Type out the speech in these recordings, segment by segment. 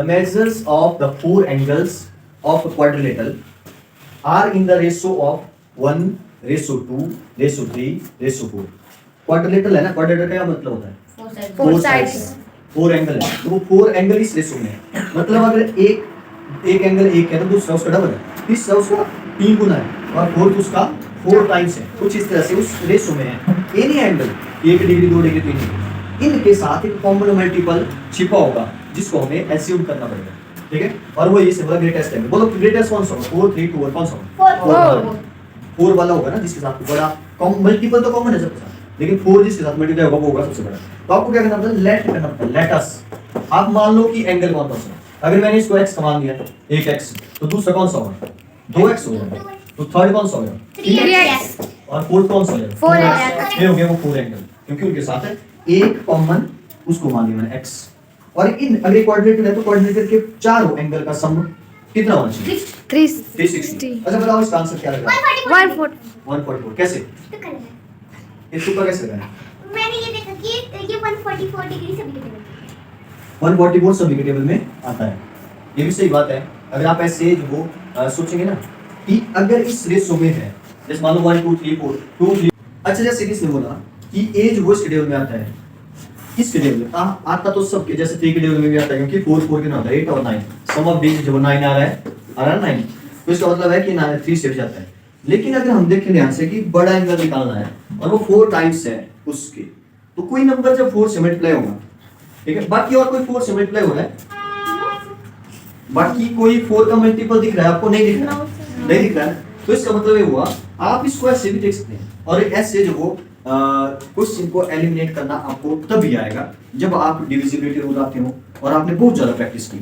The measures of the four angles of a quadrilateral are in the ratio of 1:2:3:4. Quadrilateral है ना, quadrilateral का क्या मतलब होता है? Four sides. फोर एंगल है, तो वो फोर एंगल इस रेशो में है। मतलब अगर एक एंगल एक है तो दूसरा उसका डबल है, तीसरा उसका 3 गुना है और फोर्थ उसका 4 टाइम्स है। कुछ इस तरह से उस रेशो में है। Any angle 1 degree 2 degree 3 degree, इनके साथ एक कॉमन मल्टीपल छिपा होगा जिसको हमें एज्यूम करना पड़ेगा, ठीक है। और वो ये सिंबल ग्रेटेस्ट है। बोलो ग्रेटेस्ट कौन सा होगा? 4 3 2 और कौन सा होगा? 4 वाला होगा ना, जिसके साथ बड़ा मल्टीपल तो कॉमन है सबके साथ, लेकिन 4 जिसके साथ मल्टीप्लाई होगा वो होगा सबसे बड़ा। तो आपको क्या करना पड़ता है? लेट करना पड़ता है, लेट अस। आप मान लो कि एंगल कौन सा है। अगर मैंने इसको x का मान दिया, एक x, तो दूसरा कौन सा होगा? 2x होगा। तो थर्ड कौन सा होगा? 3x और फोर्थ कौन सा होगा? 4x। ये हो गया वो फोर एंगल, क्योंकि उनके साथ है एक कॉमन, उसको मान लिया मैंने x। और इन अगर क्वाड्रिलेटरल है तो क्वाड्रिलेटरल के चारों एंगल का सम कितना होना चाहिए? 360। अच्छा बताओ इसका आंसर क्या लग रहा है? 144। कैसे? इस ऊपर कैसे लगा? मैंने ये देखा कि ये 144 डिग्री से बिल्कुल 144 सभी के टेबल में आता है। ये भी सही बात है। अगर आप ऐसे जो वो सोचेंगे ना कि अगर इस रेशो में है, जैसे मान लो 1 2 3 4 2 3। अच्छा जैसे किसने बोला कि ए जो वो इसके टेबल में आता है, किसके टेबल में आता? तो सबके, जैसे 3 के टेबल में भी आता है, क्योंकि 4 4 के ना आता है 8 और 9। सम ऑफ दिस जो 9 आ रहा है 9, तो इसका मतलब है कि 3 से जाता है। लेकिन अगर हम देखें ध्यान से कि बड़ा एंगल निकालना है और वो 4 टाइम्स है उसके, तो कोई नंबर जब 4 से मल्टीप्लाई होगा, ठीक है, बाकी और कोई 4 से मल्टीप्लाई हो रहा है, बाकी कोई 4 का मल्टीपल दिख रहा है आपको? नहीं दिख रहा है, नहीं दिख रहा है। तो इसका मतलब ये हुआ, आप इसको ऐसे भी देख सकते हैं। और ऐसे जो वो क्वेश्चन को एलिमिनेट करना आपको तभी आएगा जब आप डिविजिबिलिटी रूल आते हो और आपने बहुत ज्यादा प्रैक्टिस की,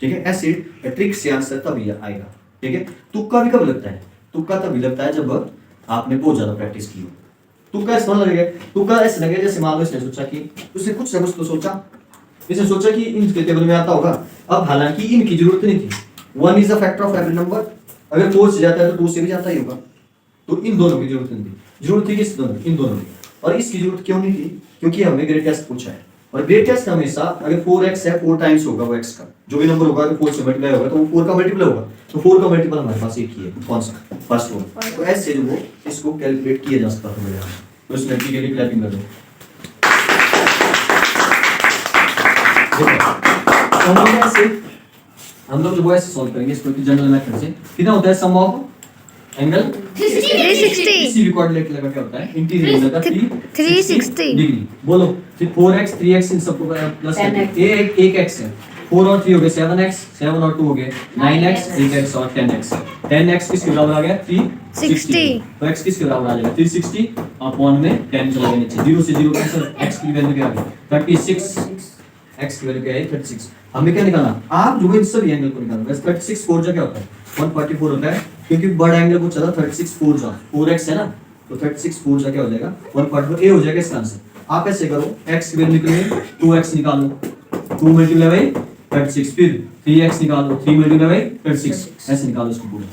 ठीक है। ऐसे ट्रिक से आंसर तभी आएगा, ठीक है। तुक्का भी कब लगता है? तुक्का तभी लगता है जब आपने बहुत ज्यादा प्रैक्टिस की हो। तुक्का ऐसा लगेगा, तुक्का ऐसे लगेगा जैसे मान लो इसने सोचा कि उसने कुछ ना कुछ तो सोचा, इसने सोचा कि इनके टेबल में आता होगा। अब हालांकि इनकी जरूरत नहीं थी, 1 is a factor of every number. अगर 4 से जाता है तो 2 से भी जाता ही होगा, तो इन दोनों की जरूरत नहीं थी। जरूरत थी किस दोनों? इन दोनों की। और इसकी जरूरत क्यों नहीं थी? क्योंकि हमने ग्रेटेस्ट पूछा है, और ग्रेटेस्ट हमेशा अगर 4x है 4 टाइम्स होगा वो x का, जो भी नंबर होगा अगर 4 से मल्टीप्लाई होगा तो वो 4 का मल्टीपल होगा। तो 4 का मल्टीपल हमारे पास एक ही है, कौन सा? First one. तो ऐसे जो वो इसको कैलकुलेट किया जा सकता है मेरे यहाँ। तो इस लड़की के लिए क्लैपिंग कर दो। हम लोग जो वो ऐसे सॉल्व करेंगे इसको जनरल मेथड से। कितना होता है सम ऑफ एंगल? 360। इसी क्वाड्रिलेटरल का क्या होता है? इंटीरियर एंगल का 360 डिग्री। बोलो फिर 4x 3x इन सबको प्लस करके एक x है, 4 और 3 हो गए 7x, 7 और 2 हो गए 9x, 8x और 10x। 10x किसके बराबर आ गया? 360। तो x किसके बराबर आ जाएगा? 360 अपॉन में 10 चला गया नीचे, 0 से 0 कैंसिल, x की वैल्यू क्या आ गई? 36। x की वैल्यू क्या है? 36। हमें क्या निकालना? आप जो इन सभी एंगल को निकालना। बस 36 4 जा क्या होता है? 144 होता है, क्योंकि बड़ा एंगल को चला 36 4 जा 4x है ना, तो 36 4 जा क्या हो जाएगा? 144। ए हो जाएगा इसका आंसर। आप ऐसे करो, x की वैल्यू निकले 2x निकालो, 2 मल्टीप्लाई बाय 36, फिर 3x निकालो, 3 मल्टीप्लाई बाय 36, ऐसे निकालो इसको पूरा।